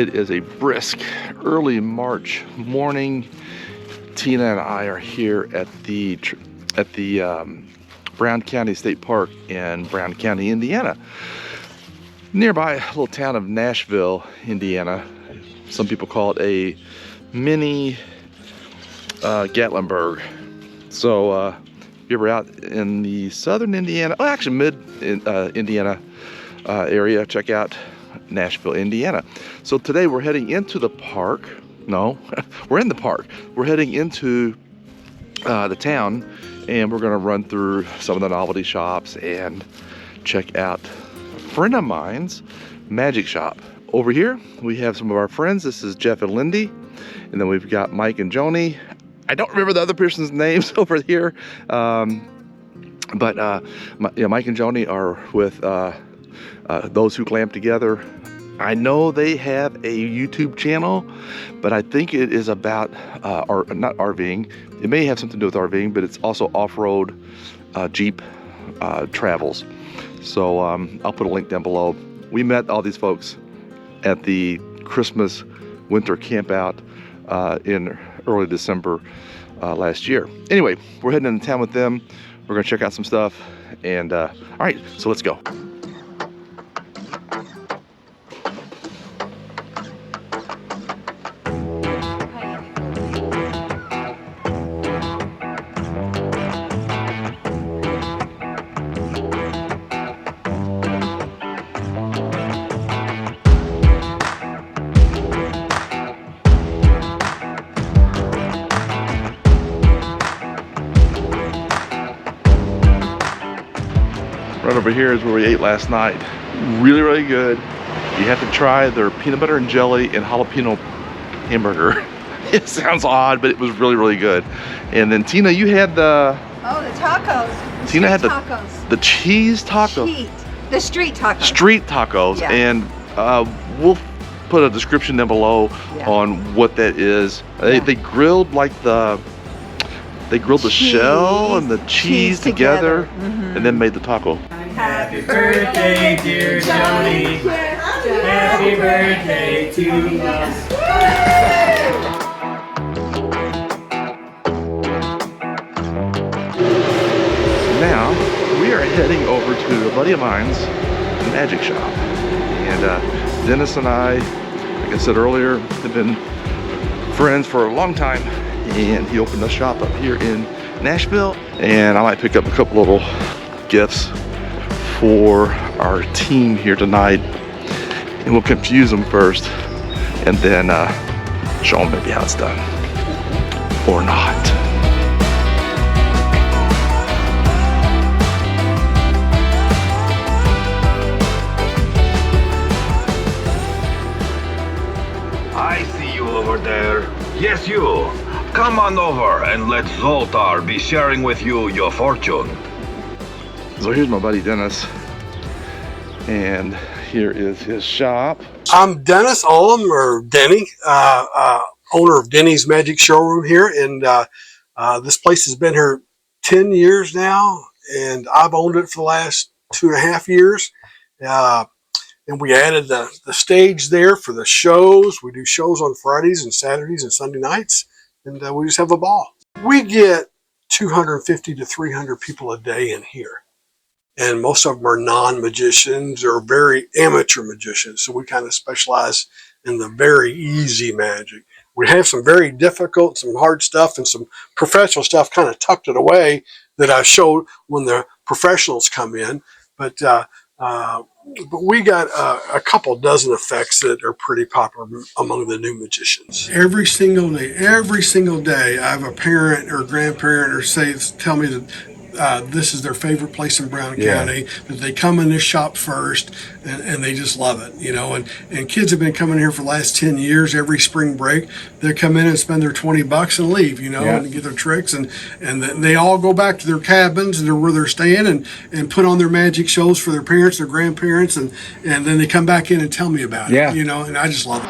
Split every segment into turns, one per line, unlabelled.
It is a brisk early March morning. Tina and I are here at the Brown County State Park in Brown County, Indiana. Nearby a little town of Nashville, Indiana. Some people call it a mini Gatlinburg. So if you're out in the southern Indiana, well, actually mid Indiana area, check out Nashville, Indiana. So today we're heading into the park. No, we're in the park. We're heading into the town, and we're gonna run through some of the novelty shops and check out a friend of mine's magic shop. Over here, we have some of our friends. This is Jeff and Lindy, and then we've got Mike and Joni. I don't remember the other person's names over here, but Mike and Joni are with Those Who Glamp Together. I know they have a YouTube channel, but I think it is about, or not RVing. It may have something to do with RVing, but it's also off-road Jeep travels. So I'll put a link down below. We met all these folks at the Christmas winter camp out in early December last year. Anyway, we're heading into town with them. We're gonna check out some stuff, and all right, so let's go. Right over here is where we ate last night. Really good. You have to try their peanut butter and jelly and jalapeno hamburger. It sounds odd, but it was really good. And then Tina, you had the...
Oh, the tacos.
Tina had
tacos.
The cheese taco.
The street tacos.
Street tacos. Yeah. And we'll put a description down below on what that is. They grilled like the... They grilled the shell and the cheese together. And then made the taco.
Happy birthday, dear Joni. Happy birthday to us.
Now we are heading over to a buddy of mine's magic shop. And Dennis and I, like I said earlier, have been friends for a long time. And he opened a shop up here in Nashville, and I might pick up a couple little gifts for our team here tonight, and we'll confuse them first and then show them maybe how it's done or not.
I see you over there. Yes, you. Come on over and let Zoltar be sharing with you your fortune.
So here's my buddy Dennis, and here is his shop.
I'm Dennis Olam, or Denny, owner of Denny's Magic Showroom here, and this place has been here 10 years now, and I've owned it for the last 2.5 years. And we added the stage there for the shows. We do shows on Fridays and Saturdays and Sunday nights. And we just have a ball. We get 250 to 300 people a day in here. And most of them are non-magicians or very amateur magicians. So we kind of specialize in the very easy magic. We have some very difficult, some hard stuff, and some professional stuff kind of tucked it away that I show when the professionals come in. But we got a couple dozen effects that are pretty popular among the new magicians. Every single day, I have a parent or grandparent or tell me that this is their favorite place in Brown County, that they come in this shop first and they just love it, you know, and kids have been coming here for the last 10 years. Every spring break they come in and spend their $20 and leave, you know, and get their tricks, and they all go back to their cabins and where they're staying and put on their magic shows for their parents, their grandparents, and then they come back in and tell me about it, you know, and I just love it.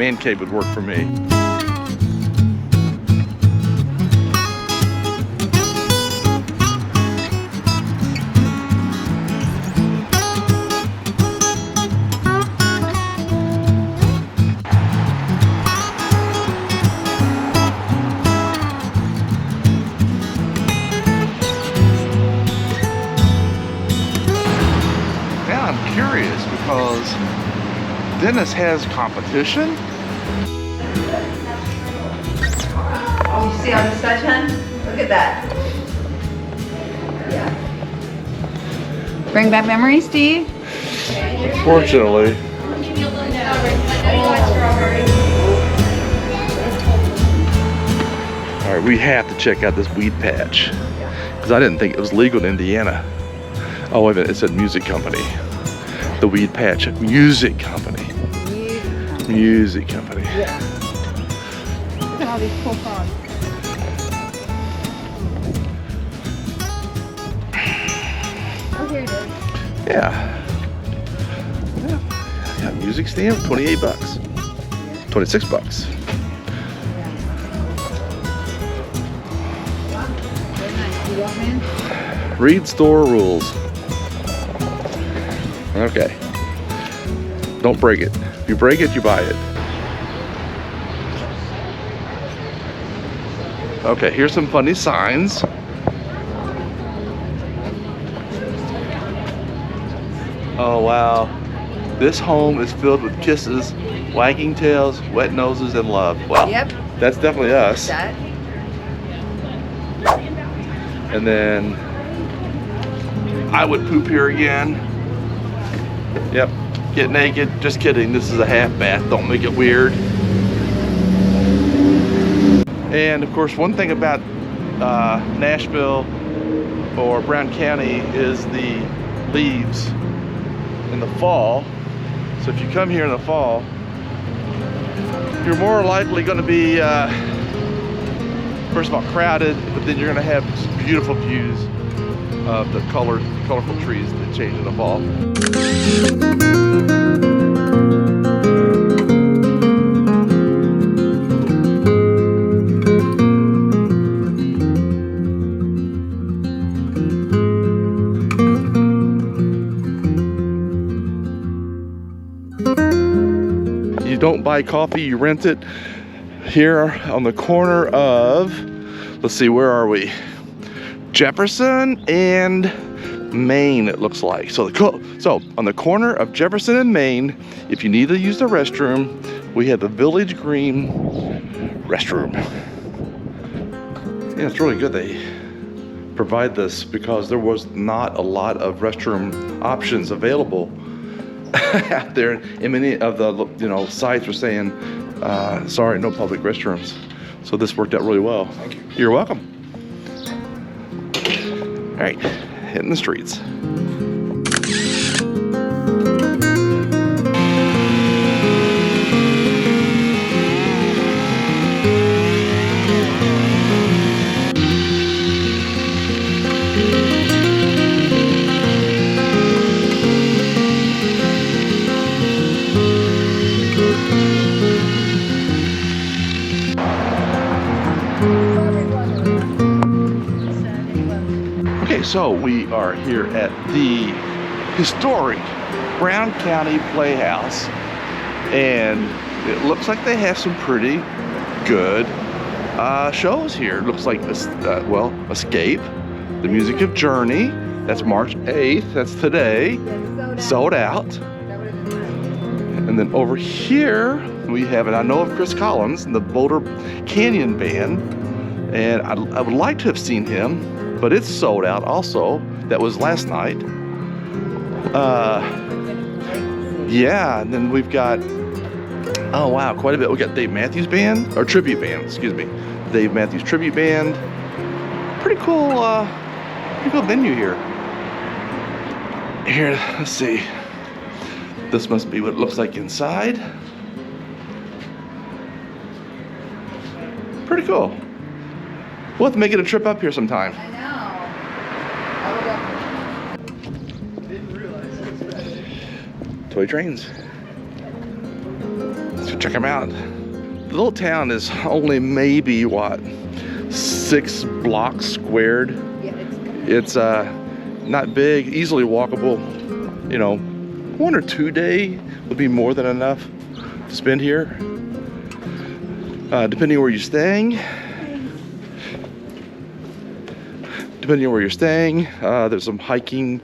man cave would work for me. Curious because Dennis has competition.
Oh, you see all this touch, hun? Look at that. Yeah. Bring back memories, Steve?
Unfortunately. All right, we have to check out this weed patch because I didn't think it was legal in Indiana. Oh, wait a minute, it said music company. The Weed Patch Music Company. Music Company.
Yeah. Look at all these cool frogs. Oh, here it is.
Yeah. Yeah, music stand, 28 bucks. 26 bucks.
Very nice. You walk in?
Read store rules. Okay. Don't break it. If you break it, you buy it. Okay, here's some funny signs. Oh wow. This home is filled with kisses, wagging tails, wet noses, and love. Well,
Yep.
that's definitely us.
That.
And then I would poop here again. Yep, get naked. Just kidding, this is a half bath. Don't make it weird. And of course, one thing about Nashville or Brown County is the leaves in the fall. So if you come here in the fall, you're more likely going to be, first of all, crowded, but then you're going to have some beautiful views of the colorful trees that change in the fall. You don't buy coffee, you rent it. Here on the corner of, let's see, where are we? Jefferson and Main, it looks like. So on the corner of Jefferson and Main, if you need to use the restroom, we have the Village Green restroom. Yeah, it's really good they provide this because there was not a lot of restroom options available out there, and many of the sites were saying, sorry, no public restrooms. So this worked out really well.
Thank you.
You're welcome. All right, hitting the streets. Okay, so we are here at the historic Brown County Playhouse, and it looks like they have some pretty good shows here. It looks like Escape, The Music of Journey. That's March 8th. That's today. Sold out. And then over here we have, and I know of Chris Collins, the Boulder Canyon Band, and I would like to have seen him, but it's sold out also. That was last night. Yeah, and then we've got, oh wow, quite a bit. We got Dave Matthews Band, or Tribute Band, excuse me. Dave Matthews Tribute Band. Pretty cool venue here. Here, let's see. This must be what it looks like inside. Pretty cool. We'll have to make it a trip up here sometime.
I know.
Toy trains. Let's go check them out. The little town is only maybe, what, 6 blocks squared.
Yeah,
It's not big, easily walkable. You know, 1 or 2 day would be more than enough to spend here. Depending on where you're staying. There's some hiking.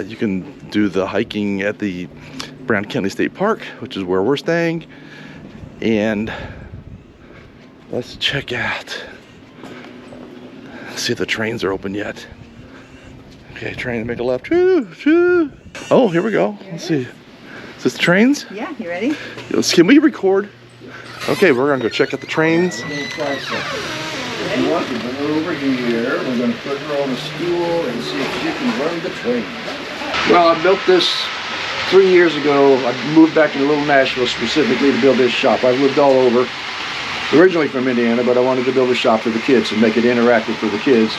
You can do the hiking at the Brown County State Park, which is where we're staying. And let's check out, see if the trains are open yet. Okay, train to make a left. Oh, here we go. Let's see. Is this the trains?
Yeah, you ready?
Can we record? Okay, we're gonna go check out the trains.
If you want to bring her over here, we're going to put her on a stool and see if she can run the train. Well, I built this 3 years ago. I moved back to Little Nashville specifically to build this shop. I've lived all over, originally from Indiana, but I wanted to build a shop for the kids and make it interactive for the kids.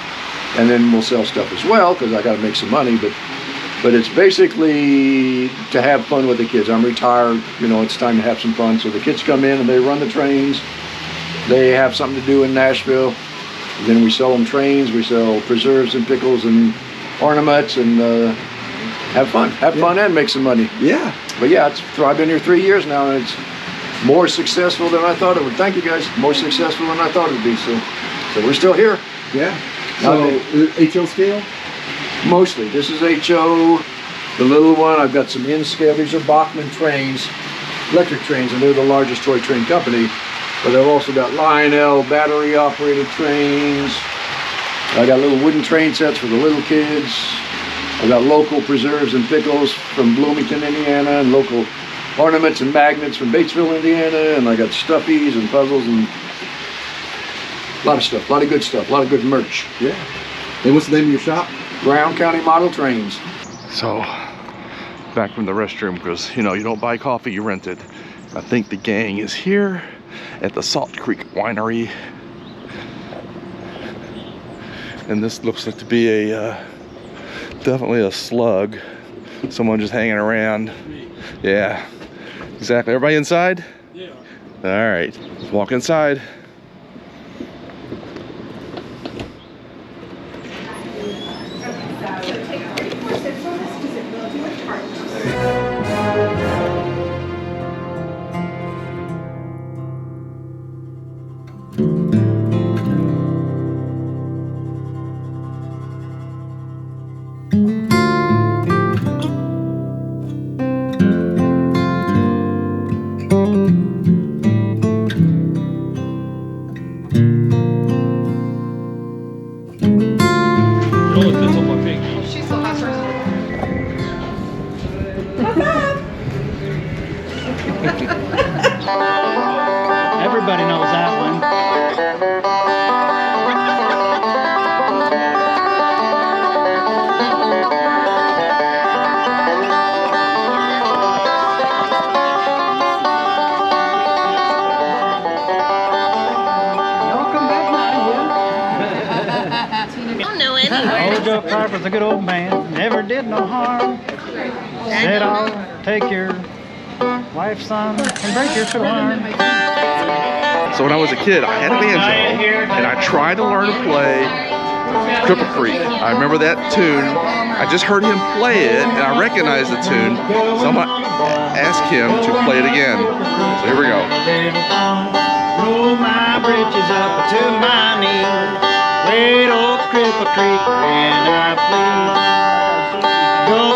And then we'll sell stuff as well, because I got to make some money, but it's basically to have fun with the kids. I'm retired, you know, it's time to have some fun. So the kids come in and they run the trains. They have something to do in Nashville. Then we sell them trains, we sell preserves and pickles and ornaments, and have fun and make some money.
Yeah.
But yeah, I've been here 3 years now, and it's more successful than I thought it would. Thank you guys. More successful than I thought it would be. So we're still here.
Yeah. So HO scale?
Mostly. This is HO. The little one, I've got some in scale. These are Bachmann trains, electric trains, and they're the largest toy train company. But I've also got Lionel battery operated trains. I got little wooden train sets for the little kids. I got local preserves and pickles from Bloomington, Indiana, and local ornaments and magnets from Batesville, Indiana, and I got stuffies and puzzles and a lot of stuff, a lot of good stuff, a lot of good merch.
Yeah. And what's the name of your shop?
Brown County Model Trains.
So, back from the restroom, because you know, you don't buy coffee, you rent it. I think the gang is here at the Salt Creek Winery. And this looks like to be a, definitely a slug. Someone just hanging around. Yeah, exactly. Everybody inside? Yeah. All right, let's walk inside.
Everybody knows that one. Old Joe Piper's a good old man, never did no harm. Said I'll take your wife's son and break your arm.
So when I was a kid, I had a banjo, and I tried to learn to play Cripple Creek. I remember that tune. I just heard him play it, and I recognized the tune. So I'm gonna ask him to play it again. So here we go.
Roll my britches up to my knees. Wait, old Cripple Creek, and I please go